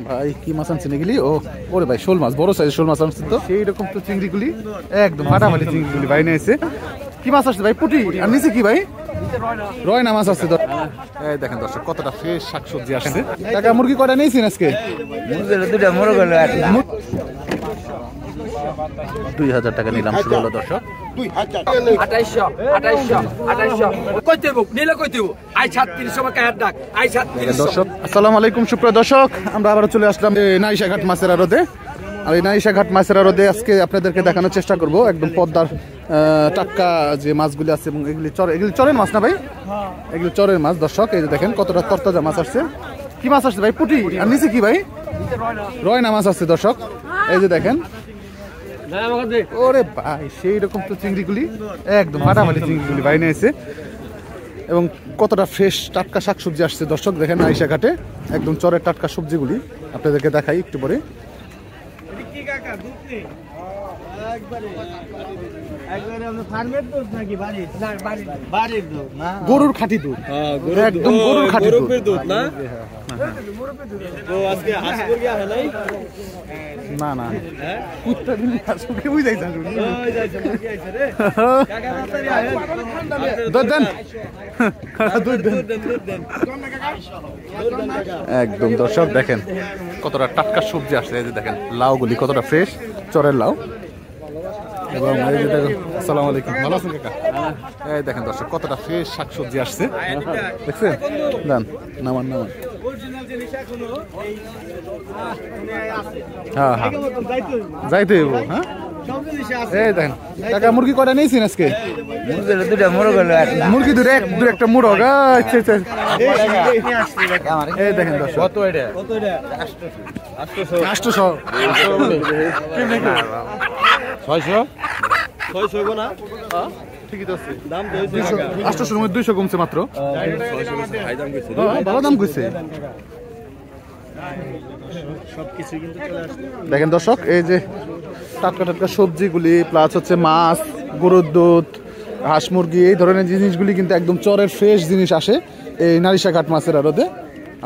ভাই কি মাছ আনছেন এগুলি? ওরে ভাই শোল মাছ, বড় সাইজের শোল মাছ আনছেন তো। সেই রকম তো চিংড়িগুলি একদম ফাটাফাটি চিংড়িগুলি ভাই নিয়েছে। কি মাছ আসছে ভাই? পুঁটি। আর নিচে কি ভাই? রয়না মাছ আসছে তো। এই দেখেন দর্শক কতটা ফ্রেশ শাকসবজি আসছে। টাকা মুরগি কয়টা নিয়েছেন আজকে? 2000 টাকা নিলাম শুরু হলো দর্শক। দর্শক আসসালামু আলাইকুম সুপ্রিয় দর্শক, আমরা আবার চলে আসলাম নাইশাঘাট মাছের আড়তে। আর এই নাইশাঘাট মাছের আড়তে আজকে আপনাদেরকে দেখানোর চেষ্টা করব একদম পদ্মার টাটকা যে মাছগুলি আছে এবং এগুলি চরের মাছ না ভাই? এগুলি চরের মাছ দর্শক। এই যে দেখেন কতটা তরতাজা মাছ আসছে। কি মাছ আসছে ভাই? পুঁটি। আর নিচে কি ভাই? রয়না মাছ আসছে দর্শক। এই যে দেখেন, ওরে ভাই সেই রকম তো চিংড়িগুলি একদম ফাটাফাটি চিংড়িগুলি ভাই নিয়েছে এবং কতটা ফ্রেশ টাটকা শাকসবজি আসছে দর্শক। দেখেন নাইশাঘাটে একদম চরের টাটকা সবজিগুলি আপনাদেরকে দেখাই একটু পরে। গরুর খাঁটি দুধ, একদম গরুর খাঁটি দুধ না? না না একদম দর্শক দেখেন কতটা টাটকা সবজি আসছে। এই যে দেখেন লাউগুলি কতটা ফ্রেশ চরের লাউ। এবং এই যে দেখেন আসসালামু আলাইকুম, ভালো আছেন কাকা? এই দেখেন দর্শক কতটা ফ্রেশ শাকসবজি আসছে দেখছেন। দেন নামান নামান। হ্যাঁ হ্যাঁ যাইতে হইব। হ্যাঁ এই দেখেন কাকা মুরগি কয়টা নিয়েছেন আজকে? মুরগি দূরে একটা মুরগ। আচ্ছা আচ্ছা এই দেখেন দর্শক 800 ঠিকই তো আছে দাম। 800 মধ্যে 200 কমছে মাত্র। ভালো দাম কইছে। দেখেন দর্শক এই যে টাটকা টাটকা সবজিগুলি প্লাস হচ্ছে মাছ, গরুর দুধ, হাঁস মুরগি এই ধরনের জিনিসগুলি কিন্তু একদম চরের ফ্রেশ জিনিস আসে এই নারিশাঘাট মাছের আড়তে।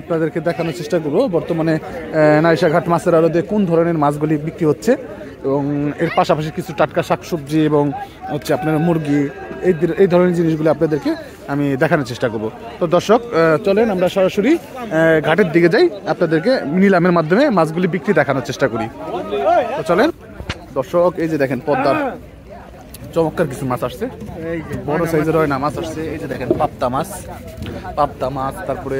আপনাদেরকে দেখানোর চেষ্টা করবো বর্তমানে নারিশাঘাট মাছের আড়তে কোন ধরনের মাছগুলি বিক্রি হচ্ছে এবং এর পাশাপাশি কিছু টাটকা শাকসবজি এবং হচ্ছে আপনার মুরগি এই ধরনের জিনিসগুলো আপনাদেরকে আমি দেখানোর চেষ্টা করব। তো দর্শক চলেন আমরা সরাসরি ঘাটের দিকে যাই, আপনাদেরকে নিলামের মাধ্যমে মাছগুলি বিক্রি দেখানোর চেষ্টা করি। তো চলেন দর্শক এই যে দেখেন পদ্মার চমৎকার কিছু মাছ আসছে, বড় সাইজের রয়না মাছ আসছে। এই যে দেখেন পাবদা মাছ, তারপরে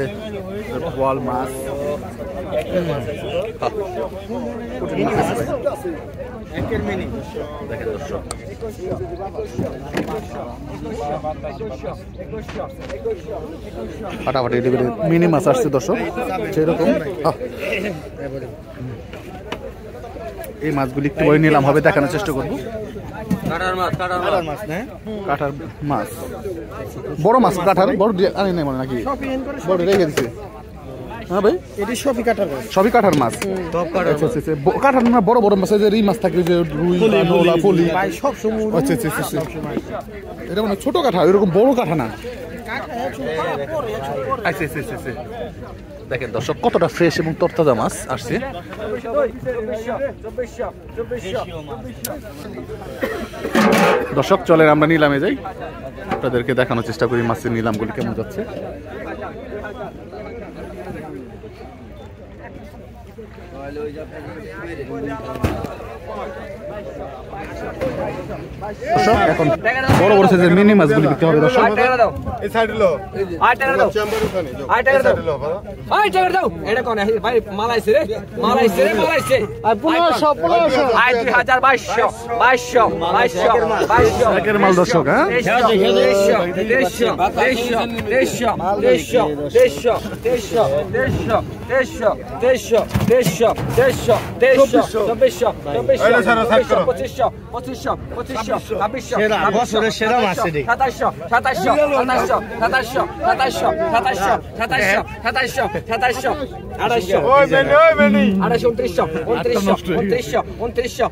বোয়াল মাছ, দেখেন দর্শক ফাটাফাটি মিনি মাছ আসছে দর্শক। সেরকম এই মাছগুলি একটু বই নিলাম হবে দেখানোর চেষ্টা করবো। কাঁঠার মাছ বড় মাছ, কাঁঠার বড় আনি নাই মনে নাকি বড় রেখে দিছে। হ্যাঁ ভাই সবই কাঁঠার মাছ। কাঁঠার না বড় বড় মাছ যে মাছ থাকে যে রুই নোলা পলি। আচ্ছা আচ্ছা আচ্ছা এটা মানে ছোট কাঁঠা, এরকম বড় কাঁঠা না। আচ্ছা আচ্ছা আচ্ছা দেখেন দর্শক কতটা ফ্রেশ এবং তরতাজা মাছ আসছে। দর্শক চলেন আমরা নিলামে যাই, আপনাদেরকে দেখানোর চেষ্টা করি মাছের নিলামগুলি কেমন যাচ্ছে। এখন বড় বড় সাইজের মিনি মাছগুলি বিক্রি হবে দর্শক। মাল দর্শক 250 250 250 250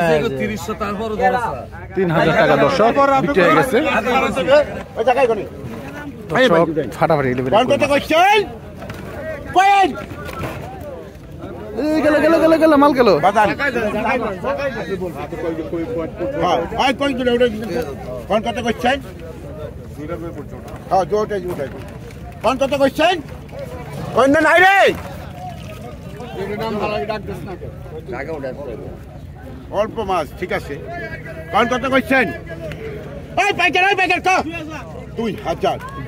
29 3000 টাকা দর্শক বিক্রি হয়ে গেছে। ফাটাফাটি গেল মাল গেল। কত করছেন? কত করছেন? নাই রে অল্প মাছ, ঠিক আছে। কত করছেন?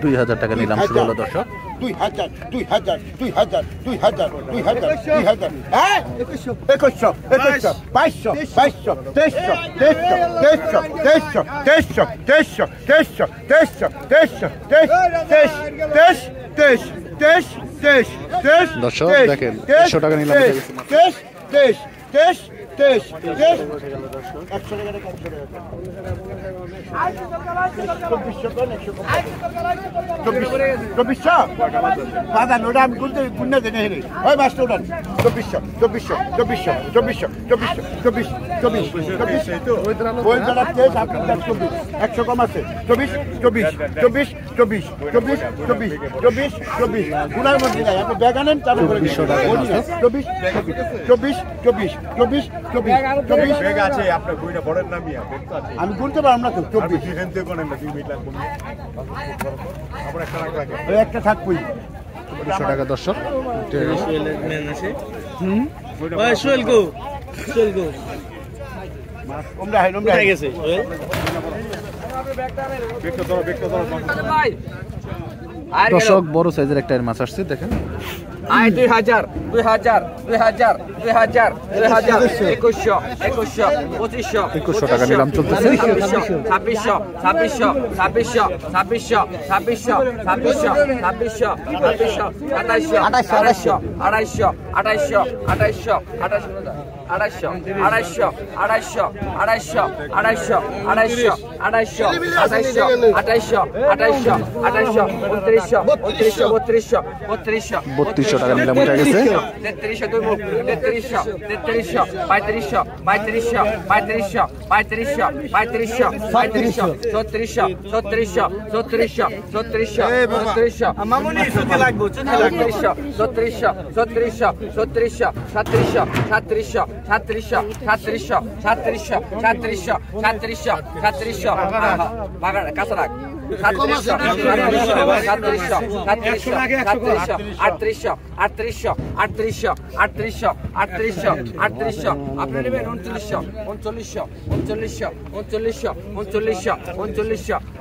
2000 টাকা নিলাম শুরু হলো দর্শক। 2000 2000 2000 2000 2000 2000 হ্যাঁ 2100 2200 2200 2300 2300 2300 2300 দর্শক দেখেন 100 টাকা নিলাম। একশো কম আছে 24 24 24 24 24 24 24 24 গুনার মধ্যে নাই আপনি ব্যাগ আনেন চালু করে 24 24 24 24 আমি গুনতে পারলাম না তো 24 একটা থাকবই 200 টাকা দর্শক। দর্শক বড় সাইজের একটা মাছ আসছে দেখেন। 2000 2000 2000 2000 2000 2100 2100 2500 2100 টাকা নিলাম চলতেছে। 2600 2600 2600 2600 2600 2600 2600 2700 2800 2800 2800 3200 টাকা নিলাম উঠে গেছে।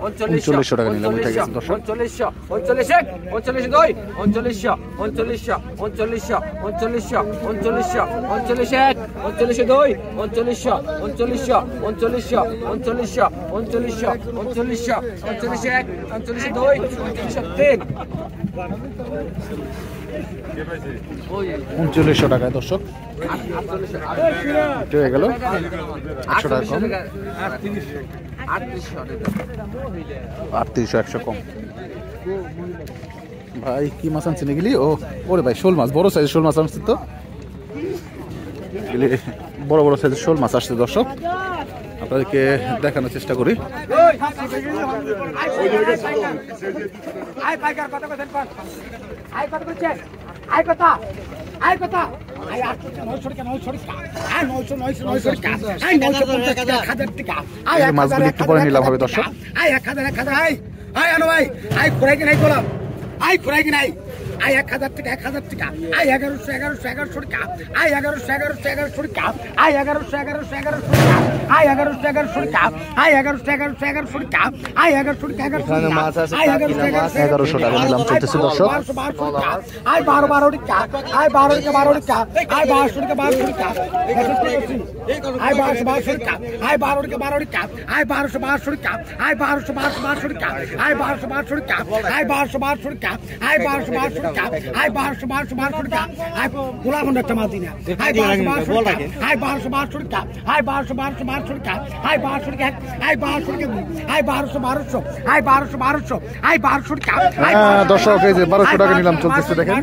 3900 টাকা নিলাম উঠে গেছে দর্শক। 3900 টাকায় দর্শক হয়ে গেল। 100 টাকা কম, 3800 100 কম। ভাই কি মাছ আনছি নাকি? ওরে ভাই শোল মাছ, বড় সাইজের শোল মাছ আনছি তো। বড় বড় সাইজের শোল মাছ আসছে দর্শক, আপনাদেরকে দেখানোর চেষ্টা করি। মাছগুলি একটু পরে নিলাম হবে দর্শক। আই 1000 টাকা 1000 টাকা আই 1100 টাকা আই 1100 টাকা আই 1100 টাকা আই 1100 টাকা আই 1100 টাকা আই 1100 টাকা এখানে মাছ আছে 1100 টাকা নিলাম চলতেছে দর্শক। আই 12 টাকা আই 12 টাকা আই 12 টাকা আই 12 টাকা আই 12 টাকা আই 12 টাকা আই 12 টাকা আই 12 টাকা আই 12 টাকা আই 12 টাকা আই 12 টাকা আই গোলা ঘন্টা টামাতি না আই 12 টাকা আই 12 টাকা আই 12 টাকা আই 12 টাকা আই 12 টাকা আই 1200 আই 1200 আই 12 টাকা দর্শক এই যে 1200 টাকা নিলাম চলতেছে দেখেন।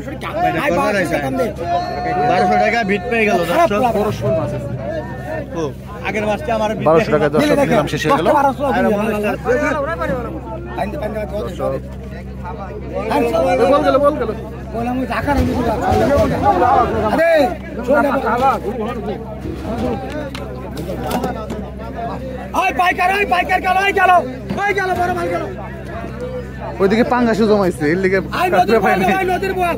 1200 টাকা ভিট পেয়ে গেল দর্শক। বড় শোল মাছ আছে আগের মাছটা আমার 1200 টাকা দর্শক নিলাম শেষ হয়ে গেল। ওইদিকে পাঙ্গাসু জমাইছে এর লিগে নদীর বল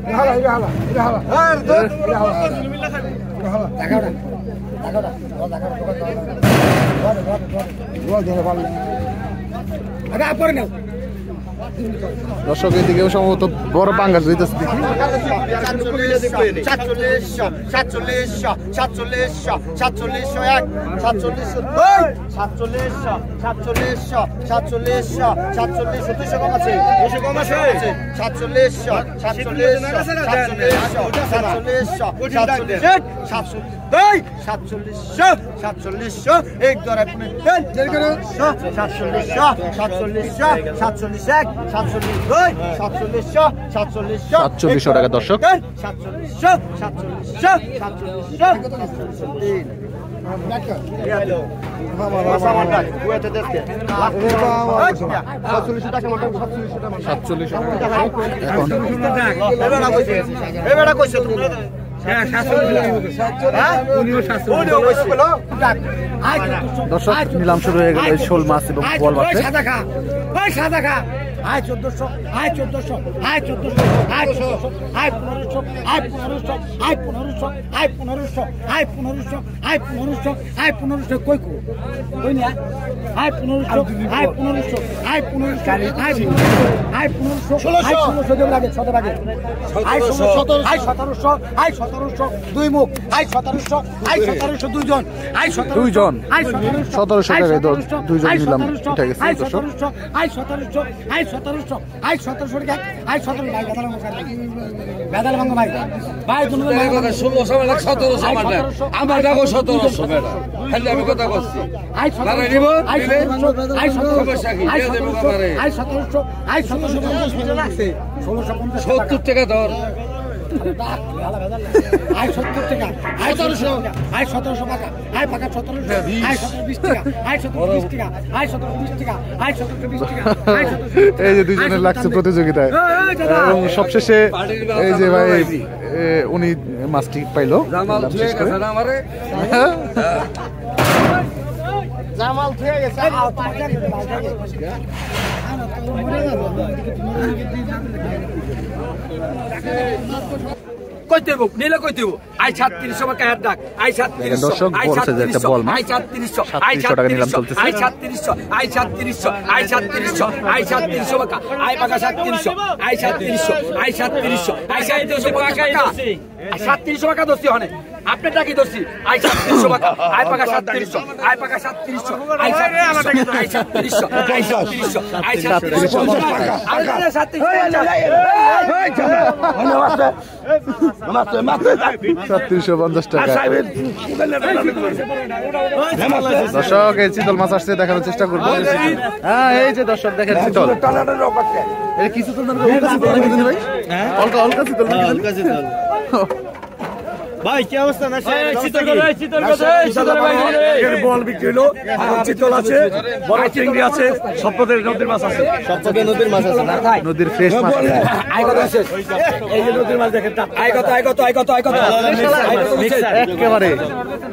দর্শক এদিকেও সম্ভবত বড় পাঙ্গাস হইতেছে দেখি। 4700 টাকা দর্শক। দর্শক নিলাম শুরু হয়ে গেল এই শোল মাছ এবং বল মাছে। সাদা খা আয় 1400 আয় 1400 আয় 1400 আয় 1400 আয় 1500 আয় 1500 আয় 1500 আয় 1500 আয় 1500 আয় 1500 আয় 1500 কই না আয় 1500 আয় 1500 আয় 1500 আয় 1600 দেব লাগে 17 লাগে আয় 1700 আয় 1700 আয় 1700 দুই মুখ আয় 1700 আয় 1700 দুইজন আয় 1700 দুইজন আয় 1700 টাকায় দুইজন নিলাম উঠে গেছে দর্শক। আয় 1700 আয় 1700 আয় 1700 টাকা আয় 17 ভাই বেদাল ভাঙ্গ ভাই ভাই তুমি ভাই কথা 1600 মানে 1700 মানে আমার দাও 1700 বেটা খালি আমি কথা বলছি আয় 1700 নিব আয় 1700 আয় 1700 আয় 1700 আয় 1700 আয় 1750 লাগছে 1650 70 টাকা ধর আয় 70 টাকা আয় 1700 আয় 1700 টাকা আয় পাকা 1700 আয় 1720 টাকা আয় 1720 টাকা আয় 1720 টাকা আয় 1720 টাকা আয় 1720 এই যে দুইজনের লাগছে প্রতিযোগিতায় এবং সবশেষে এই যে ভাই উনি মাছটি পাইলো জামাল থেকে গেছে কইতে দেব নিলে কইতে দেব আই 3700 টাকা হাত ডাক আই 3700 দর্শক বলছে যে একটা বল মাছ আই 3700 আই 3700 টাকা নিলাম চলতেছে। আই 3700 আই 3700 আই 3700 আই 3700 টাকা আই পাকা 3700 আই 3700 আই 3700 আই 3700 টাকা আই 3700 টাকা দস্তি হনে আপনি টাকি দস্তি আই 3700 টাকা আই পাকা 3700 আই পাকা 3700 আই 3700 আই 3700 আই 3700 আই 3700 টাকা আই 3750 টাকা দর্শক এই চিতল মাছ আসছে দেখানোর চেষ্টা করবো। হ্যাঁ এই যে দর্শক দেখেন চিতল এটা কি চিতল ভাই অলকা অলকা চিতল ভাই কি অবস্থা না বল বিক্রি হলো চিতল আছে বড় চিংড়ি আছে সবপদের নদীর মাছ আছে সবপদের নদীর মাছ আছে নদীর ফ্রেশ মাছ আই কত আছে এই যে নদীর মাছ দেখেন আই কত আই কত আই কত আই কত একেবারে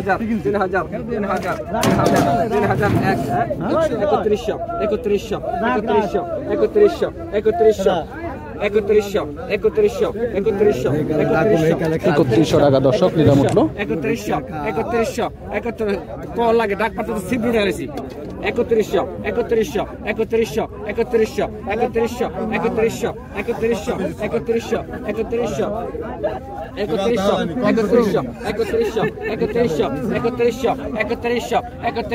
3000 3000 3000 3000 3100 3100 3100 3100 3100 টাকা দর্শক নিলাম উঠলো। 3100 কল লাগে ডাক পাতে সিবি দাঁড়িয়েছি 3100 3100 3100 3100 3100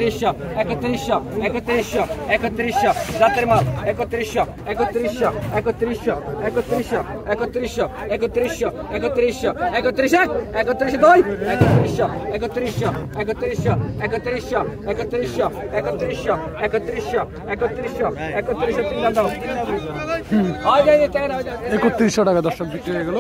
3100 3100 3100 3100 জাতের মাল 3100 3100 3100 3100 3100 3100 3100 3100 দুই 3100 3100 3100 3100 3100 3100 তিন দাও 3100 টাকা দর্শক বিক্রি হয়ে গেল।